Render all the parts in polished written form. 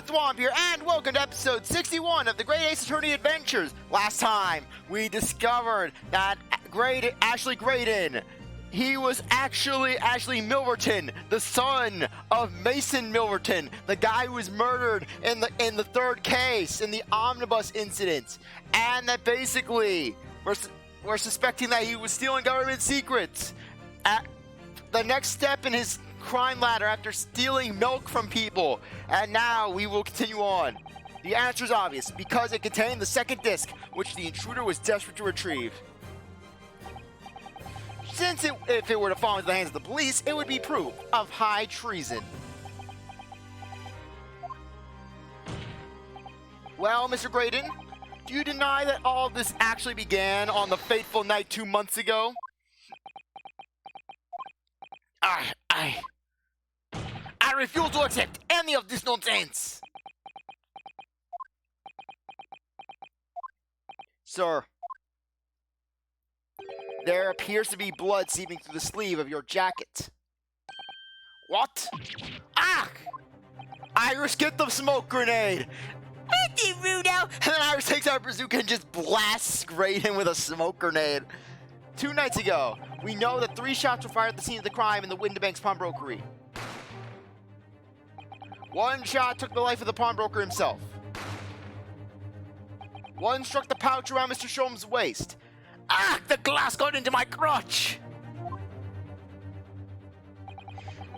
CzarThwomp here, and welcome to episode 61 of the Great Ace Attorney Adventures. Last time, we discovered that Graydon, he was actually Ashley Milverton, the son of Mason Milverton, the guy who was murdered in the third case, in the omnibus incident. And that basically, we're suspecting that he was stealing government secrets. The next step in his crime ladder after stealing milk from people. And now we will continue on. The answer is obvious, because it contained the second disc, which the intruder was desperate to retrieve. Since if it were to fall into the hands of the police, it would be proof of high treason. Well, Mr. Graydon, do you deny that all of this actually began on the fateful night 2 months ago? I refuse to accept any of this nonsense! Sir, there appears to be blood seeping through the sleeve of your jacket. What? Ah! Iris, get the smoke grenade! Thank you, Rudo! And then Iris takes out her bazooka and just blasts Graydon with a smoke grenade. 2 nights ago, we know that 3 shots were fired at the scene of the crime in the Windibanks pawnbrokery. 1 shot took the life of the pawnbroker himself. 1 struck the pouch around Mr. Sholm's waist. Ah! The glass got into my crotch!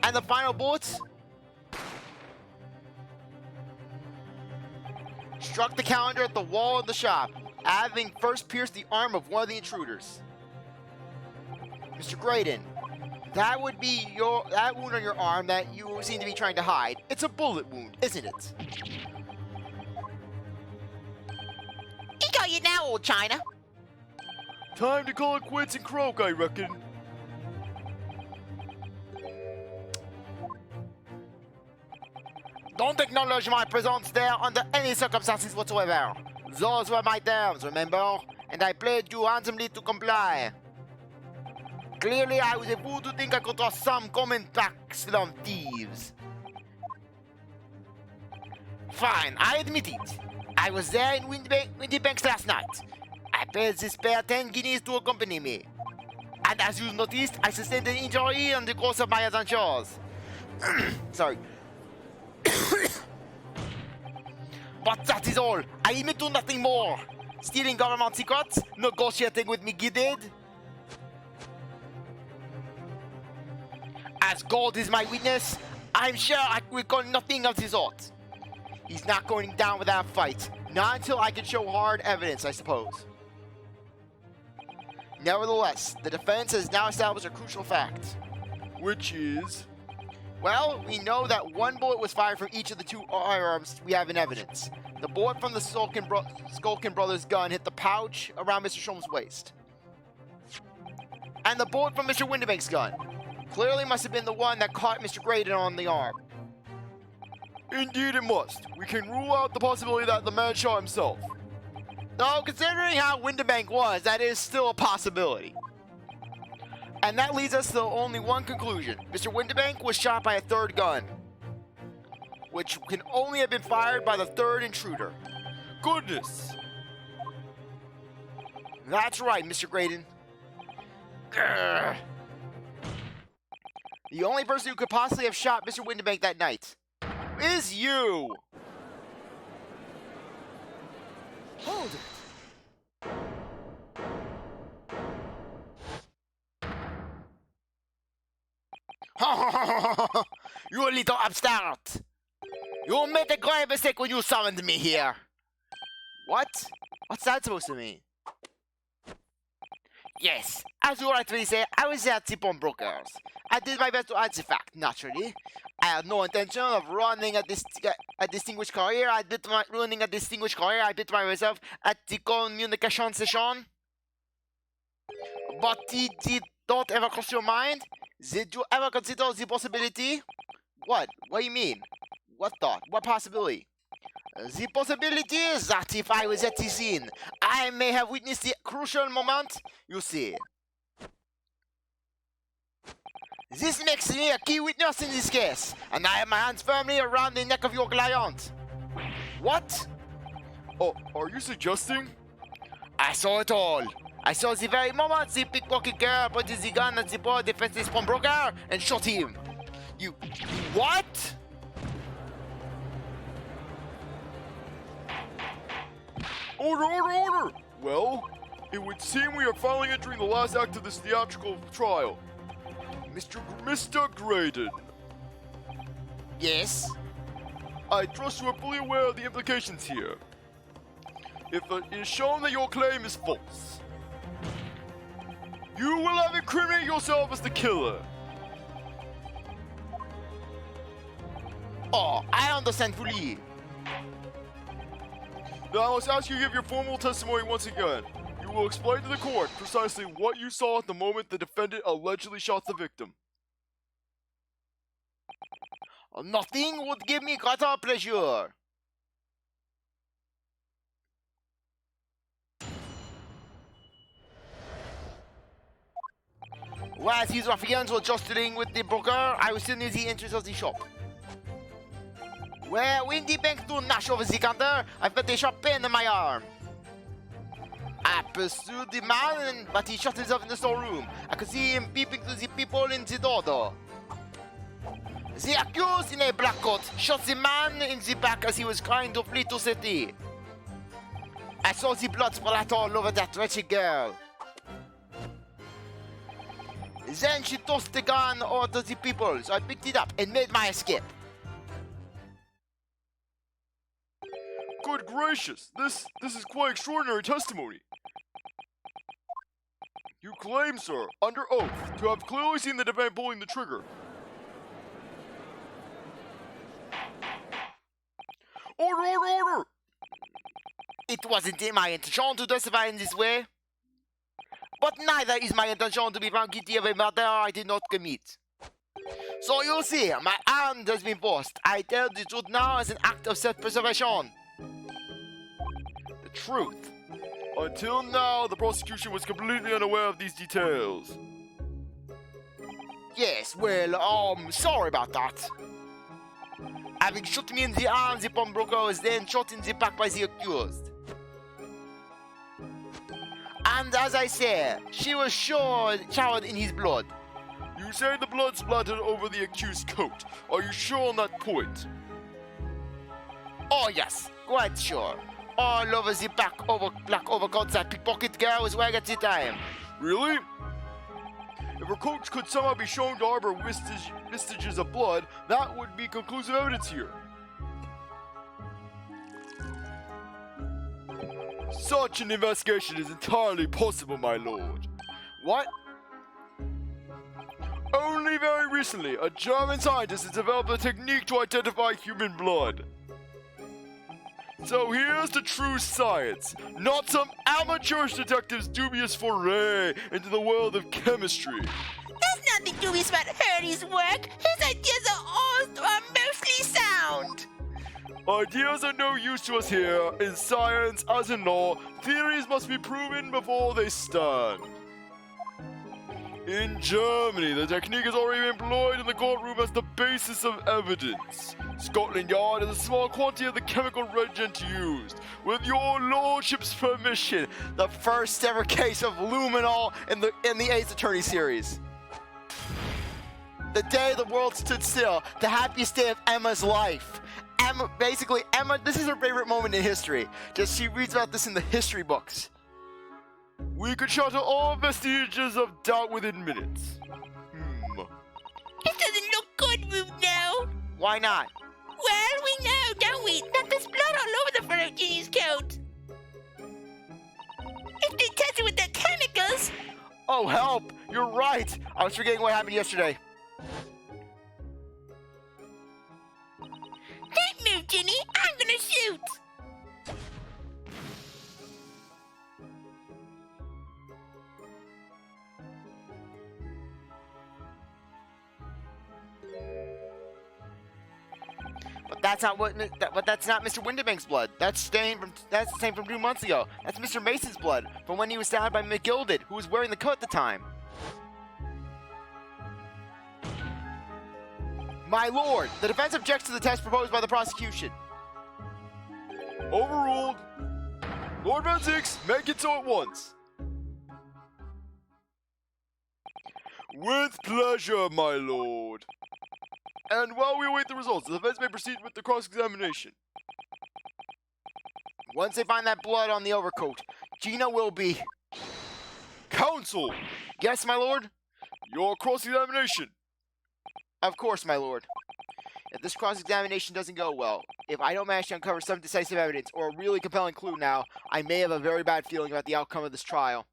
And the final bullet struck the calendar at the wall of the shop, having first pierced the arm of one of the intruders. Mr. Graydon, that would be that wound on your arm that you seem to be trying to hide. It's a bullet wound, isn't it? He got you now, old China. Time to call it quits and croak, I reckon. Don't acknowledge my presence there under any circumstances whatsoever. Those were my terms, remember? And I pledged you handsomely to comply. Clearly, I was a fool to think I could trust some common pack slum thieves. Fine, I admit it. I was there in Windibanks last night. I paid this pair 10 guineas to accompany me. And as you noticed, I sustained an injury in the course of my adventures. Sorry. But that is all. I admit to nothing more. Stealing government secrets, negotiating with me gidded. As God is my witness, I'm sure I will call nothing of the sort. He's not going down without a fight. Not until I can show hard evidence, I suppose. Nevertheless, the defense has now established a crucial fact. Which is? Well, we know that 1 bullet was fired from each of the 2 firearms we have in evidence. The bullet from the Skulkin brothers' gun hit the pouch around Mr. Sholm's waist. And the bullet from Mr. Windibank's gun clearly must have been the one that caught Mr. Graydon on the arm. Indeed it must. We can rule out the possibility that the man shot himself. Though, considering how Windibank was, that is still a possibility. And that leads us to only one conclusion. Mr. Windibank was shot by a 3rd gun, which can only have been fired by the 3rd intruder. Goodness! That's right, Mr. Graydon. Grr. The only person who could possibly have shot Mr. Windibank that night is you! Hold it! You little upstart! You made a grave mistake when you summoned me here! What? What's that supposed to mean? Yes, as you rightly say, I was there at the pawnbrokers. I did my best to hide the fact, naturally. I had no intention of running a distinguished career. Ruining a distinguished career. I bit myself at the communication session. But did not ever cross your mind? Did you ever consider the possibility? What? What do you mean? What thought? What possibility? The possibility is that if I was at the scene, I may have witnessed the crucial moment. You see. This makes me a key witness in this case, and I have my hands firmly around the neck of your client. What? Oh, are you suggesting? I saw it all. I saw the very moment the pickpocket girl put the gun at the boy defenseless pawnbroker and shot him. You what? Order, order, order! Well, it would seem we are finally entering the last act of this theatrical trial. Mr. Graydon, Yes? I trust you are fully aware of the implications here. If it is shown that your claim is false, you will have incriminated yourself as the killer. Oh, I understand fully. Now I must ask you to give your formal testimony once again. You will explain to the court precisely what you saw at the moment the defendant allegedly shot the victim. Nothing would give me greater pleasure. While these ruffians were jostling with the broker, I was still near the entrance of the shop. Where Windibank to gnash over the counter, I felt a sharp pain in my arm. I pursued the man, but he shut himself in the storeroom. I could see him peeping through the people in the door. The accused in a black coat shot the man in the back as he was trying to flee to safety. I saw the blood splatter all over that wretched girl. Then she tossed the gun over to the people, so I picked it up and made my escape. Good gracious, this is quite extraordinary testimony. You claim, sir, under oath, to have clearly seen the defendant pulling the trigger. Order, order, order! It wasn't in my intention to testify in this way. But neither is my intention to be found guilty of a murder I did not commit. So you see, my hand has been forced. I tell the truth now as an act of self-preservation. The truth. Until now, the prosecution was completely unaware of these details. Yes, well, sorry about that. Having shot me in the arm, the pawnbroker was then shot in the back by the accused. And as I say, she was showered in his blood. You say the blood splattered over the accused's coat. Are you sure on that point? Oh yes, quite sure. All over the black overcoat that pickpocket girl was wearing at the time. Really? If her coat could somehow be shown to harbor vestiges of blood, that would be conclusive evidence here. Such an investigation is entirely possible, my lord. What? Only very recently, a German scientist has developed a technique to identify human blood. So here's the true science, not some amateurish detective's dubious foray into the world of chemistry. There's nothing dubious about Hurley's work. His ideas are mostly sound. Ideas are no use to us here. In science, as in law, theories must be proven before they stand. In Germany, the technique is already employed in the courtroom as the basis of evidence. Scotland Yard has a small quantity of the chemical reagent used. With your lordship's permission, The first ever case of Luminol in the Ace Attorney series. The day the world stood still, the happiest day of Emma's life. Emma, this is her favorite moment in history. She reads about this in the history books. we could shatter all vestiges of doubt within minutes. It doesn't look good, Luminol. Why not? Well, we know, don't we, that there's blood all over the Ferrotini's coat. If they test it with their chemicals... Oh, help! You're right! I was forgetting what happened yesterday. Don't move, Ginny. I'm gonna shoot. But that's not that's not Mr. Windibank's blood. That's the same from 2 months ago. That's Mr. Mason's blood from when he was stabbed by McGilded, who was wearing the coat at the time. My lord, the defense objects to the test proposed by the prosecution. Overruled. Lord Van Six, make it so at once. With pleasure, my lord. And while we await the results, the defense may proceed with the cross-examination. Once they find that blood on the overcoat, Gina will be... Counsel, Yes, my lord? your cross-examination. Of course, my lord. If this cross-examination doesn't go well, if I don't manage to uncover some decisive evidence or a really compelling clue now, I may have a very bad feeling about the outcome of this trial.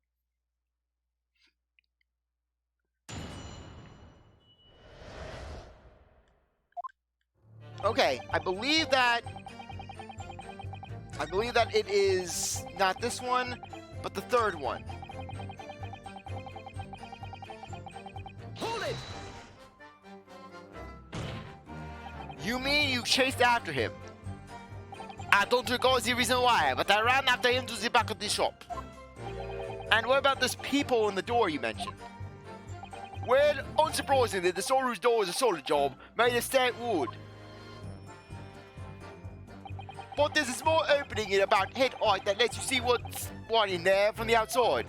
Okay, I believe that it is not this one, but the third one. Hold it! You mean you chased after him? I don't recall the reason why, but I ran after him to the back of the shop. And what about this peephole in the door you mentioned? Well, unsurprisingly, the storeroom's door is a solid job, made of stout wood. But there's a small opening in about head height that lets you see what's in there from the outside.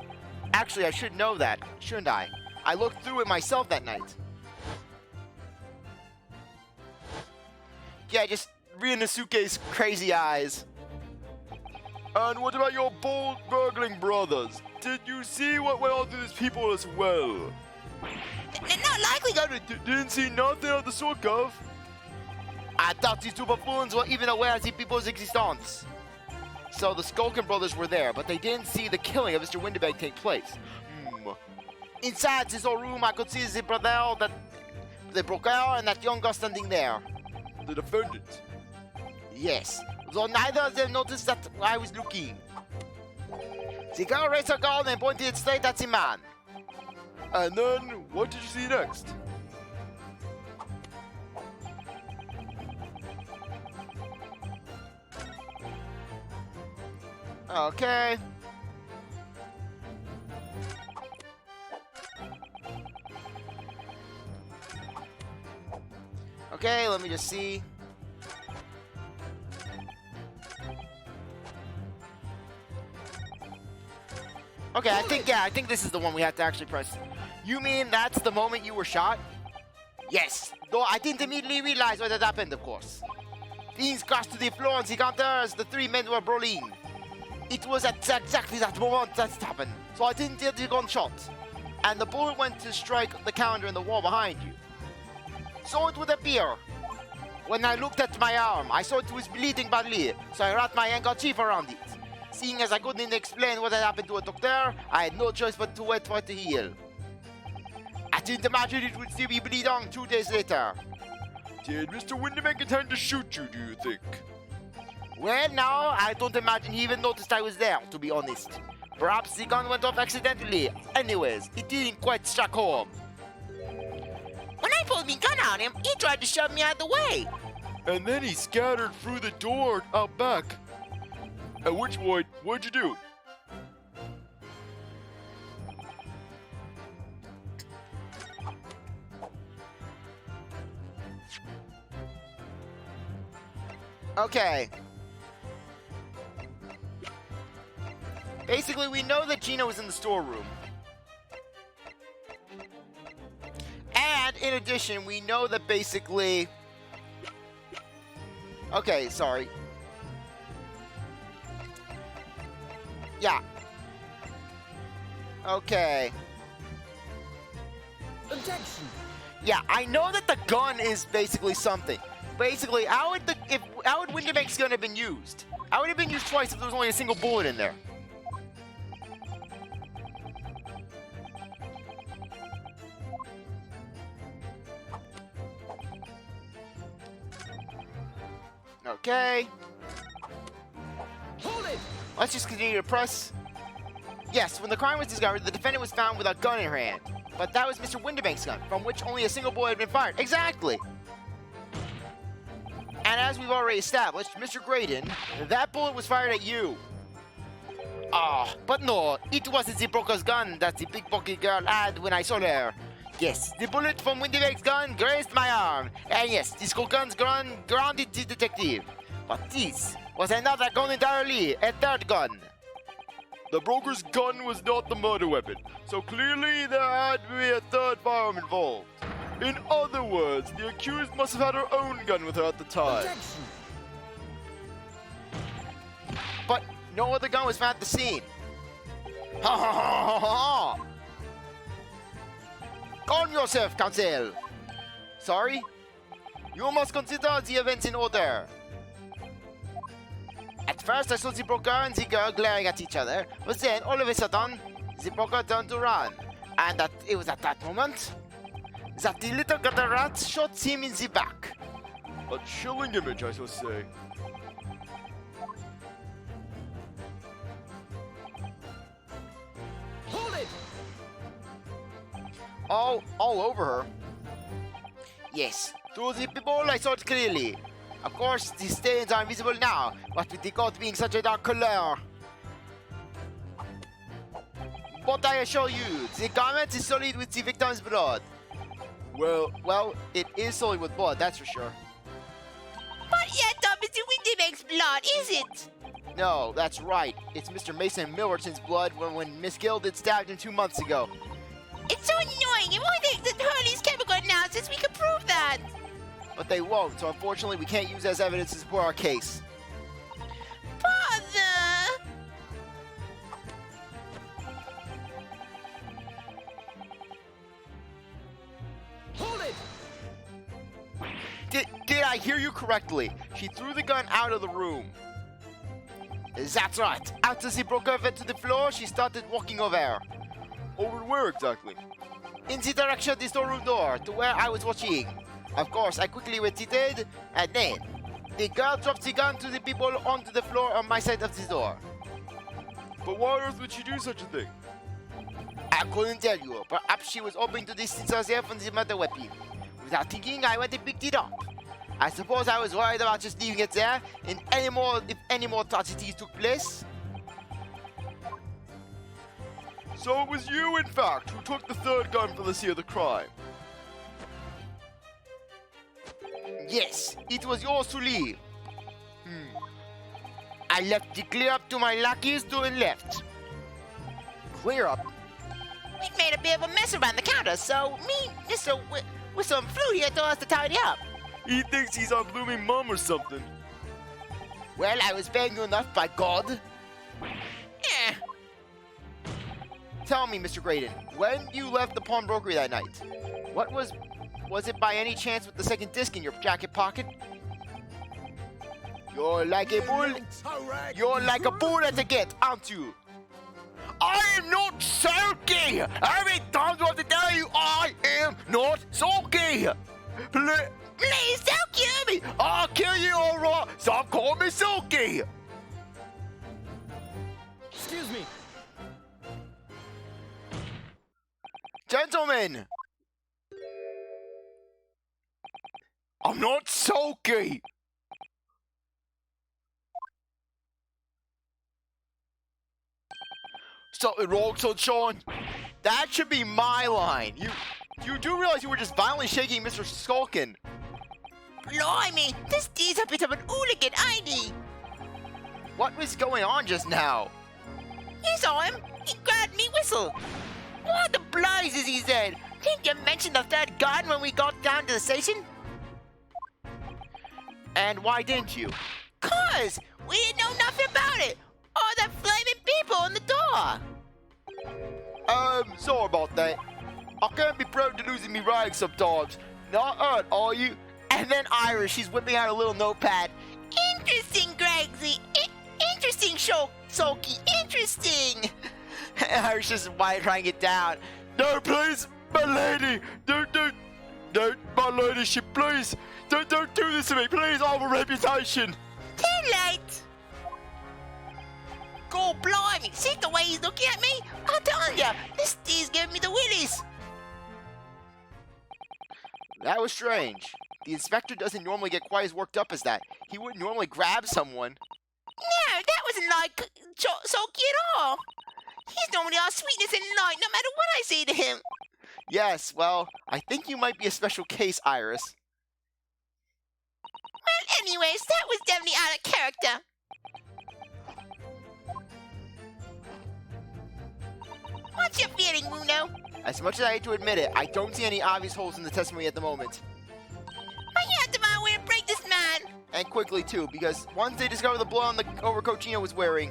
Actually, I should know that, shouldn't I? I looked through it myself that night. Yeah, just reading the suitcase, crazy eyes. And what about your bold burgling brothers? Did you see what went on through these people as well? Not likely. Didn't see nothing of the sort of. I thought these two buffoons were even aware of the people's existence. So the Skulkin brothers were there, but they didn't see the killing of Mr. Windibank take place. Inside this old room, I could see the brother, the broker, and that young girl standing there. The defendant. Yes, though neither of them noticed that I was looking. The girl raised her gun and pointed it straight at the man. And then, what did you see next? Okay. Okay, let me just see. Okay, I think this is the one we have to actually press. You mean that's the moment you were shot? Yes, though I didn't immediately realize what had happened, of course. Things crashed to the floor and the counter as the three men were brawling. It was at exactly that moment that it happened, so I didn't hear the gunshot. And the bullet went to strike the counter in the wall behind you. So it would appear. When I looked at my arm, I saw it was bleeding badly, so I wrapped my handkerchief around it. Seeing as I couldn't explain what had happened to a doctor, I had no choice but to wait for it to heal. I didn't imagine it would still be bleeding 2 days later. Did Mr. Windibank intend to shoot you, do you think? Well, now, I don't imagine he even noticed I was there, to be honest. Perhaps the gun went off accidentally. Anyways, it didn't quite strike home. When I pulled my gun on him, he tried to shove me out of the way. And then he scattered through the door out back. At which point, what'd you do? Okay. Basically, we know that Gina was in the storeroom. And in addition, we know that basically... Okay, sorry. Yeah. Okay. Objection. Yeah, I know that the gun is basically something. Basically, how would Windibank's gun have been used? How would it have been used twice if there was only a single bullet in there? Okay. Hold it. Let's just continue to press. Yes, when the crime was discovered, the defendant was found with a gun in her hand. But that was Mr. Windibank's gun, from which only a single bullet had been fired. Exactly! And as we've already established, Mr. Graydon, that bullet was fired at you. Ah, but no, it wasn't the broker's gun that the pickpocket girl had when I saw her. Yes, the bullet from Windibank's gun grazed my arm. And yes, the skull gun's grounded the detective. But this was another gun entirely, a third gun. The broker's gun was not the murder weapon, so clearly there had to be a third firearm involved. In other words, the accused must have had her own gun with her at the time. But no other gun was found at the scene. Ha ha ha ha ha! Calm yourself, counsel. Sorry? You must consider the events in order. At first, I saw the broker and the girl glaring at each other, but then, all of a sudden, the broker turned to run. And it was at that moment that the little gutter rat shot him in the back. A chilling image, I shall say. Hold it! All over her. Yes, through the people I saw it clearly. Of course, the stains are invisible now, but with the coat being such a dark color. But I assure you, the garment is solid with the victim's blood. Well, it is solid with blood, that's for sure. But yet, Mr. Windibank's blood, is it? No, that's right. It's Mr. Mason Milverton's blood when Miss Gilded stabbed him 2 months ago. It's so annoying. It won't take the Hurley's chemical analysis. We can prove that. But they won't, so unfortunately we can't use it as evidence to support our case. Father! Hold it! Did I hear you correctly? She threw the gun out of the room. That's right. After the broker went to the floor, she started walking over. Over where exactly? In the direction of the storeroom door, to where I was watching. Of course, I quickly retreated, and then the girl dropped the gun to the people onto the floor on my side of the door. But why on earth would she do such a thing? I couldn't tell you. Perhaps she was hoping to distance herself from the murder weapon. Without thinking, I went and picked it up. I suppose I was worried about just leaving it there, and if any more atrocities took place. So it was you, in fact, who took the third gun for the scene of the crime. Yes, it was yours to leave. I left it clear up to my lackeys to the left. Clear up? We made a bit of a mess around the counter, so me, Mr. With some fluid here told us to tidy up. He thinks he's our blooming mum or something. Well, I was paying you enough, by God. Eh. Tell me, Mr. Graydon, when you left the pawnbrokery that night, what was it by any chance with the second disc in your jacket pocket? You're like a bull. You're like a bull at the gate, aren't you? I am not sulky! How many times do I have to tell you I am not sulky? Please don't kill me! I'll kill you, alright! Stop calling me sulky! Excuse me. Gentlemen! I'm not sulky! Something wrong, sunshine? That should be my line. You do realize you were just violently shaking Mr. Skulkin. Blimey, this is a bit of an hooligan, ain't he? What was going on just now? You saw him. He grabbed me whistle. What the blazes, he said. Didn't you mention the third gun when we got down to the station? And why didn't you? 'Cause we didn't know nothing about it. All the flaming people on the door. Sorry about that. I can't be proud to losing me rag sometimes. Not hurt, are you? And then Iris, she's whipping out a little notepad. Interesting, Gregsy. Interesting, Sulky. Interesting. Iris just trying to get down. No, please, my lady. Don't, my ladyship, please. Don't do this to me, please. I have a reputation. Too late. God blimey, see the way he's looking at me? I tell ya, this Steve's giving me the willies. That was strange. The inspector doesn't normally get quite as worked up as that. He wouldn't normally grab someone. No, that wasn't like Sulky at all. He's normally all sweetness and light, no matter what I say to him. Yes, well, I think you might be a special case, Iris. Well, anyways, that was definitely out of character. What's your feeling, Muno? As much as I hate to admit it, I don't see any obvious holes in the testimony at the moment. But you have to find a way to break this man. And quickly, too, because once they discover the blood on the overcoat Gina was wearing...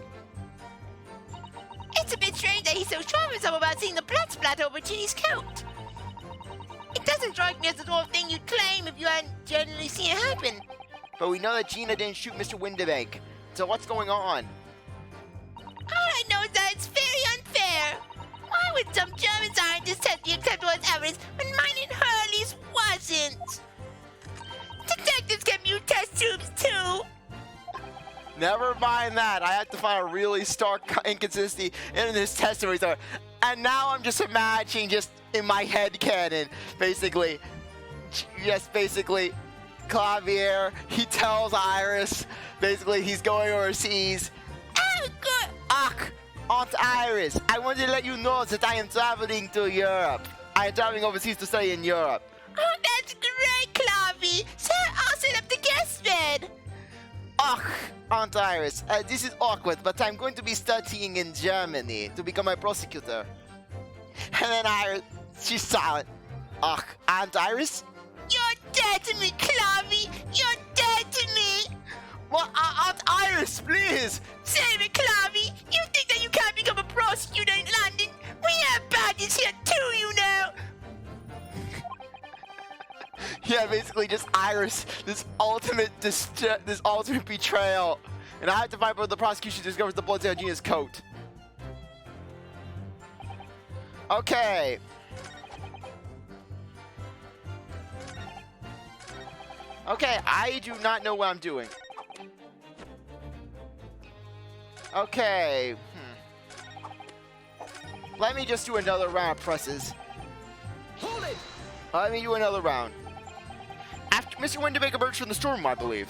It's a bit strange that he's so sure of himself about seeing the blood splatter over Ginny's coat. It doesn't strike me as the sort of thing you'd claim if you hadn't genuinely seen it happen. But we know that Gina didn't shoot Mr. Windibank. So what's going on? All I know is that it's very unfair. Why would some German scientist test the acceptable as evidence when mine and Hurley's wasn't? Detectives can use test tubes too. Never mind that. I had to find a really stark inconsistency in this testimony. So, and now I'm just imagining, just in my head canon, basically, Clavier, he tells Iris, basically, he's going overseas. Oh, good. Ach, Aunt Iris, I wanted to let you know that I am traveling to Europe. I am traveling overseas to study in Europe. Oh, that's great, Clavy. So I'll set up the guest bed. Ach, Aunt Iris, this is awkward, but I'm going to be studying in Germany to become a prosecutor. And then Iris, she's silent. Ach, Aunt Iris? You're dead to me, Clavy. You're dead to me. Well, Aunt Iris, please! Save it, Clavy. You think that you can't become a prosecutor in London? We have badges here too, you know. Yeah, basically just Iris, this ultimate betrayal. And I have to find where the prosecution discovers the blood on Gina's coat. Okay. Okay, I do not know what I'm doing. Okay. Let me just do another round of presses. Hold it! Let me do another round. After Mr. Windibank emerged from the storm room, I believe.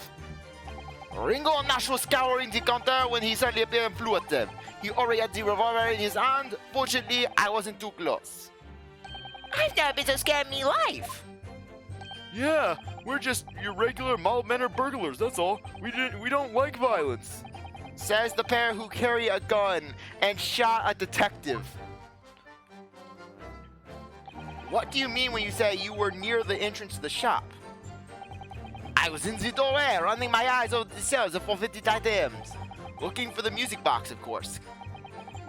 Ringo and Nash was scouring the counter when he suddenly appeared and flew at them. He already had the revolver in his hand. Fortunately, I wasn't too close. I've never been so scared in my life. Yeah, we're just your regular mild-mannered burglars, that's all. We don't like violence. Says the pair who carry a gun and shot a detective. What do you mean when you say you were near the entrance to the shop? I was in the doorway, running my eyes over the shelves of 450 items. Looking for the music box, of course.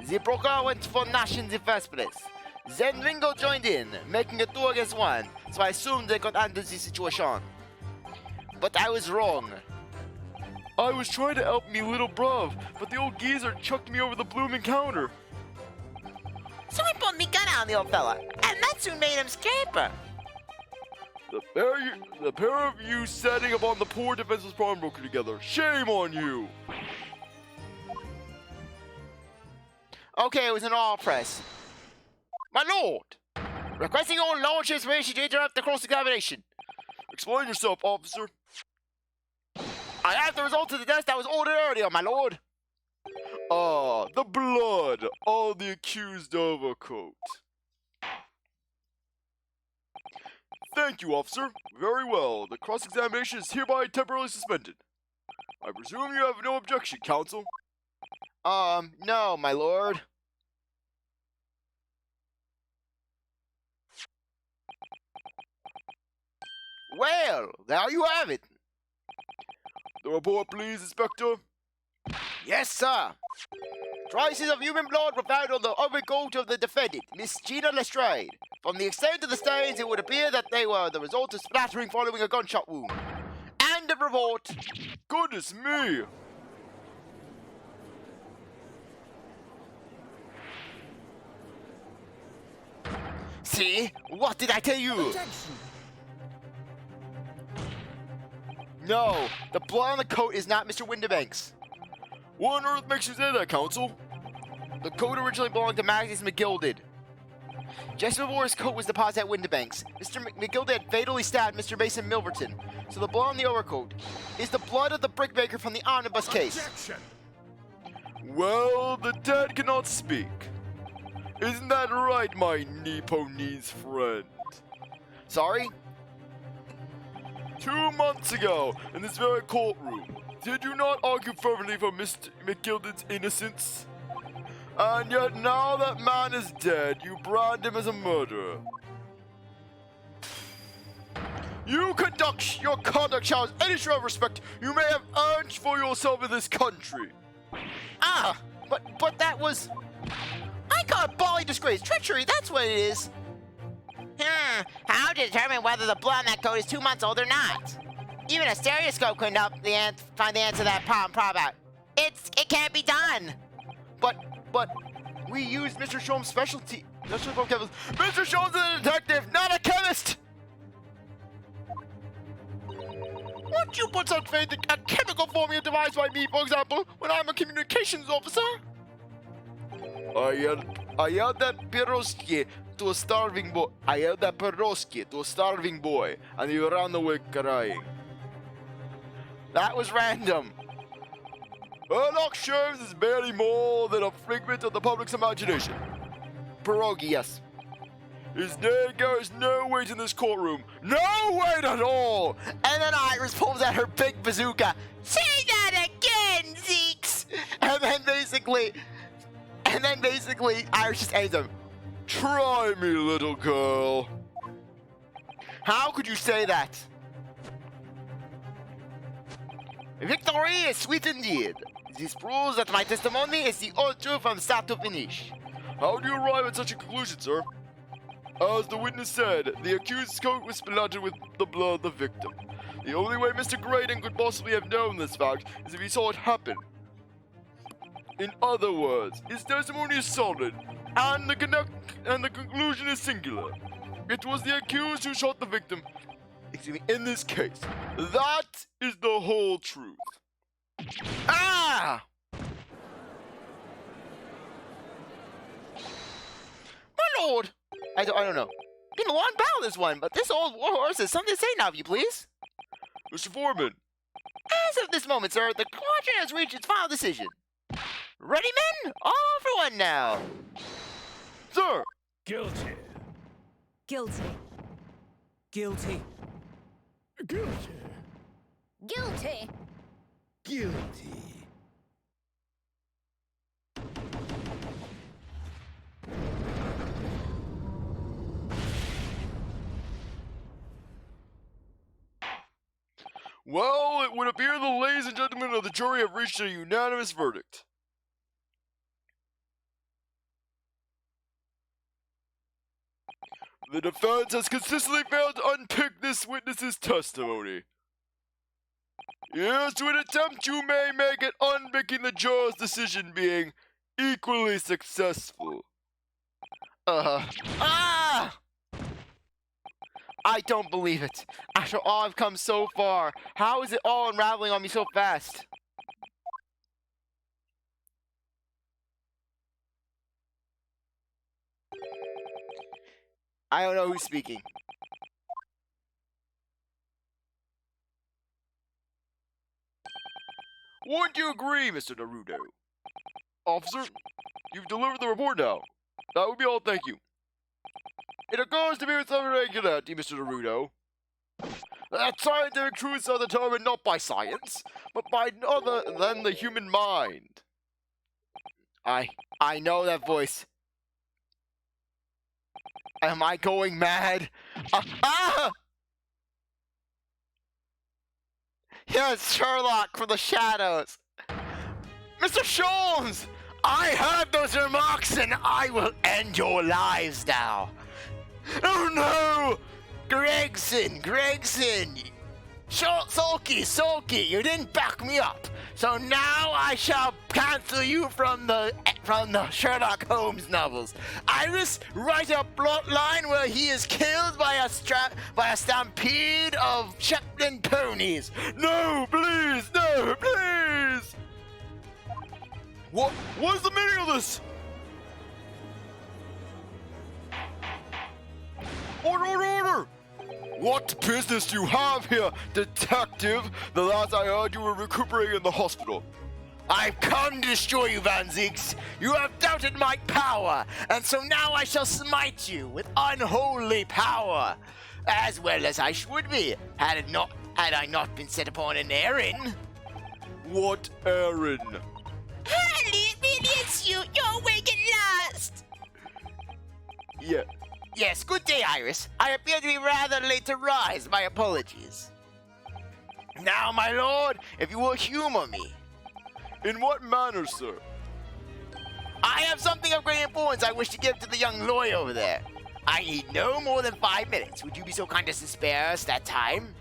The broker went for Nash in the first place. Then Ringo joined in, making a 2 against 1, so I assumed they could handle the situation. But I was wrong. I was trying to help me little bruv, but the old geezer chucked me over the blooming counter. So I pulled me gun out on the old fella, and that soon made him scamper. The pair of you setting up on the poor defenseless pawnbroker together. Shame on you! Okay, it was an all press. My lord! Requesting your lordship's permission to interrupt the cross-examination. Explain yourself, officer. I have the result of the test that was ordered earlier, my lord. Ah, the blood on the accused overcoat. Thank you, officer. Very well. The cross-examination is hereby temporarily suspended. I presume you have no objection, counsel? No, my lord. Well, there you have it. The report, please, Inspector. Yes, sir. Traces of human blood were found on the overcoat of the defendant, Miss Gina Lestrade. From the extent of the stains, it would appear that they were the result of splattering following a gunshot wound. And of report. Goodness me! See? What did I tell you? Objection! No, the blood on the coat is not Mr. Windibank's. What on earth makes you say that, counsel? The coat originally belonged to Magnus McGilded. Just before his coat was deposited at Windibanks, Mr. McGilded had fatally stabbed Mr. Mason Milverton. So the blood on the overcoat is the blood of the brickmaker from the omnibus case. Objection! Well, the dead cannot speak. Isn't that right, my Nipponese friend? Sorry? 2 months ago, in this very courtroom, did you not argue fervently for Mr. McGilden's innocence? And yet now that man is dead, you brand him as a murderer. Your conduct shows any show of respect you may have earned for yourself in this country. Ah, but that was... I call it bally disgrace. Treachery, that's what it is. How to determine whether the blood on that coat is 2 months old or not? Even a stereoscope couldn't help find the answer to that problem out. It can't be done. But we used Mr. Sholm's specialty. Mr. Sholm's a detective, not a chemist! Would you put such faith in a chemical formula devised by me, for example, when I'm a communications officer? I yelled that Peroski to a starving boy. And he ran away crying. That was random. Sherlock Holmes is barely more than a figment of the public's imagination. Pierogi, yes. His name carries no weight in this courtroom. No weight at all! And then Iris pulls out her big bazooka. Say that again, Zeeks! And then basically, Iris just aims him. Try me, little girl. How could you say that? Victory is sweet indeed. This proves that my testimony is the whole truth from start to finish. How do you arrive at such a conclusion, sir? As the witness said, the accused's coat was splattered with the blood of the victim. The only way Mr. Graydon could possibly have known this fact is if he saw it happen. In other words, his testimony is solid, and the conclusion is singular. It was the accused who shot the victim. In this case, that is the whole truth. Ah! My lord! I don't know. Been a long battle, this one, but this old warhorse has something to say now, if you please. Mr. Foreman. As of this moment, sir, the quadrant has reached its final decision. Ready, men? All for one now. Sir! Guilty. Guilty. Guilty. Guilty. Guilty. Guilty. Well, it would appear the ladies and gentlemen of the jury have reached a unanimous verdict. The defense has consistently failed to unpick this witness's testimony. Yes, to an attempt you may make at unpicking the juror's decision being equally successful. I don't believe it. After all I've come so far, how is it all unraveling on me so fast? I don't know who's speaking. Wouldn't you agree, Mr. Naruto? Officer, you've delivered the report now. That would be all, thank you. It occurs to me with some irregularity, Mr. Naruto, that scientific truths are determined not by science, but by none other than the human mind. I know that voice. Am I going mad? Yes, Sherlock from the shadows. Mr. Sholmes! I heard those remarks and I will end your lives now. Oh no! Gregson! Sulky, you didn't back me up. So now I shall cancel you from the Sherlock Holmes novels. Iris, write a plot line where he is killed by a stampede of Shetland ponies. No, please! No, please! What is the meaning of this? Order! What business do you have here, detective? The last I heard you were recuperating in the hospital. I've come to destroy you, Van Zieks. You have doubted my power, and so now I shall smite you with unholy power. As well as I should be, had it not had I not been set upon an errand. What errand? Hurley, it really is you. You're awake at last. Yeah. Yes, good day, Iris. I appear to be rather late to rise. My apologies. Now, my lord, if you will humor me. In what manner, sir? I have something of great importance I wish to give to the young lawyer over there. I need no more than 5 minutes. Would you be so kind as to spare us that time?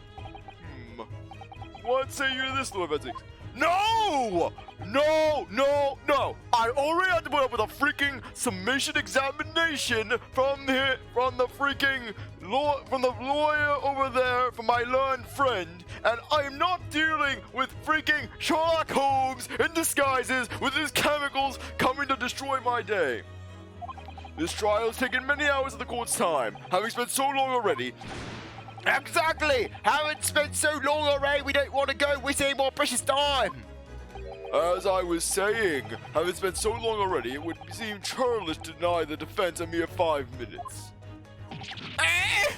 What say you to this, Lord Essex? No! No, no, no! I already had to put up with a freaking summation examination from the lawyer over there, from my learned friend, and I am not dealing with freaking Sherlock Holmes in disguises with his chemicals coming to destroy my day. This trial has taken many hours of the court's time, having spent so long already. Exactly! Haven't spent so long already, we don't want to go waste any more precious time! As I was saying, having spent so long already, it would seem churlish to deny the defense a mere 5 minutes. Eh?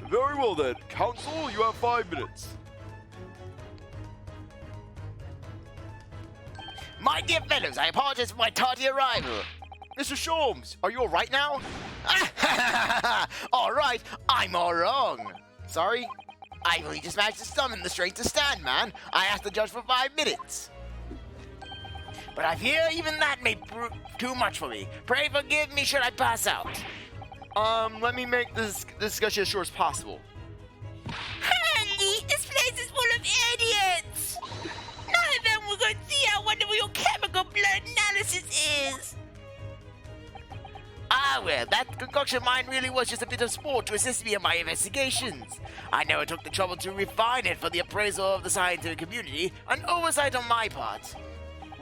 Very well then, counsel, you have 5 minutes. My dear fellows, I apologize for my tardy arrival. Mr. Sholmes, are you alright now? Alright, I'm all wrong. Sorry? I really just managed to summon the strength to stand, man. I asked the judge for 5 minutes. But I fear even that may prove too much for me. Pray forgive me should I pass out. Let me make this discussion as short as possible. Hurley, this place is full of idiots. None of them will go see how wonderful your chemical blood analysis is. Ah, well, that concoction of mine really was just a bit of sport to assist me in my investigations. I never took the trouble to refine it for the appraisal of the scientific community, an oversight on my part.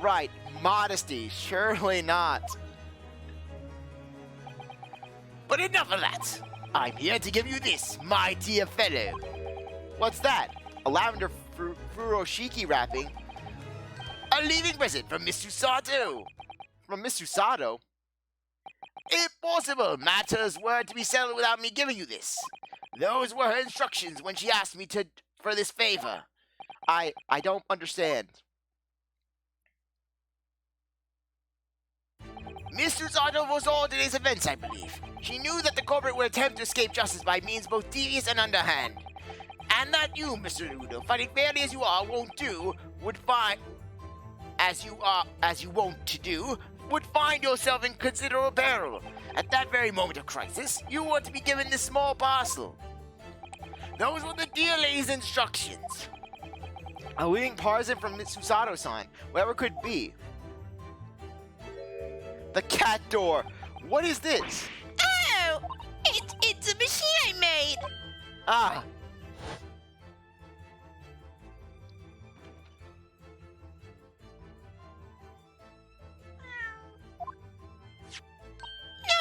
Right, modesty, surely not. But enough of that. I'm here to give you this, my dear fellow. What's that? A lavender furoshiki wrapping? A leaving present from Miss Susato. From Miss Susato? Impossible! Matters were to be settled without me giving you this. Those were her instructions when she asked me for this favor. I don't understand. Miss Susato foresaw today's events, I believe. She knew that the culprit would attempt to escape justice by means both devious and underhand. And that you, Mr. Ludo, fighting fairly as you are, would find yourself in considerable peril. At that very moment of crisis, you were to be given this small parcel. Those were the dear lady's instructions. A leading partisan from Miss Susato-san, wherever it could be. The cat door. What is this? Oh, it's a machine I made. Ah.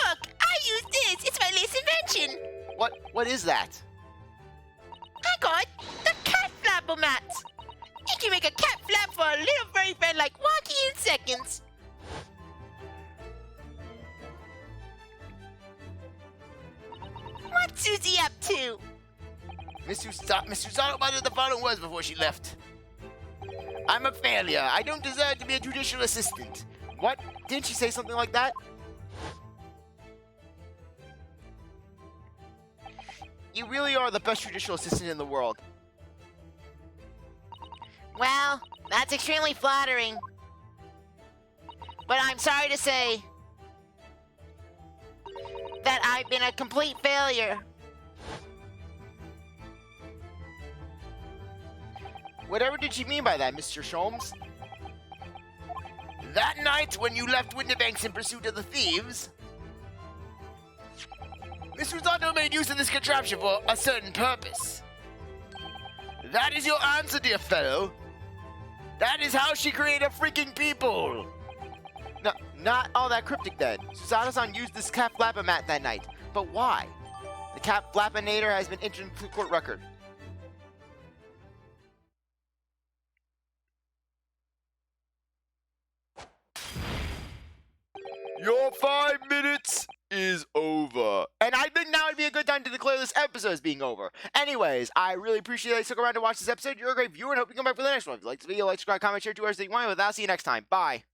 Look, I use this. It's my latest invention. What is that? I got the cat flapper mat. You can make a cat flap for a little furry friend like walking in seconds. What's Susie up to? Miss Susato muttered the following words before she left. I'm a failure. I don't deserve to be a judicial assistant. What? Didn't she say something like that? You really are the best judicial assistant in the world. Well, that's extremely flattering. But I'm sorry to say that I've been a complete failure. Whatever did she mean by that, Mr. Sholmes? That night when you left Windibanks in pursuit of the thieves, Miss Susato made use of this contraption for a certain purpose. That is your answer, dear fellow. That is how she created freaking people. No, not all that cryptic then. Susato-san used this cat flapper mat that night. But why? The cat flappinator has been entered into the court record. Your 5 minutes is over. And I think now would be a good time fun to declare this episode as being over. Anyways, I really appreciate that you stuck around to watch this episode. You're a great viewer and hope you come back for the next one. If you like this video, like, subscribe, comment, share, do everything you want. With that, I'll see you next time. Bye.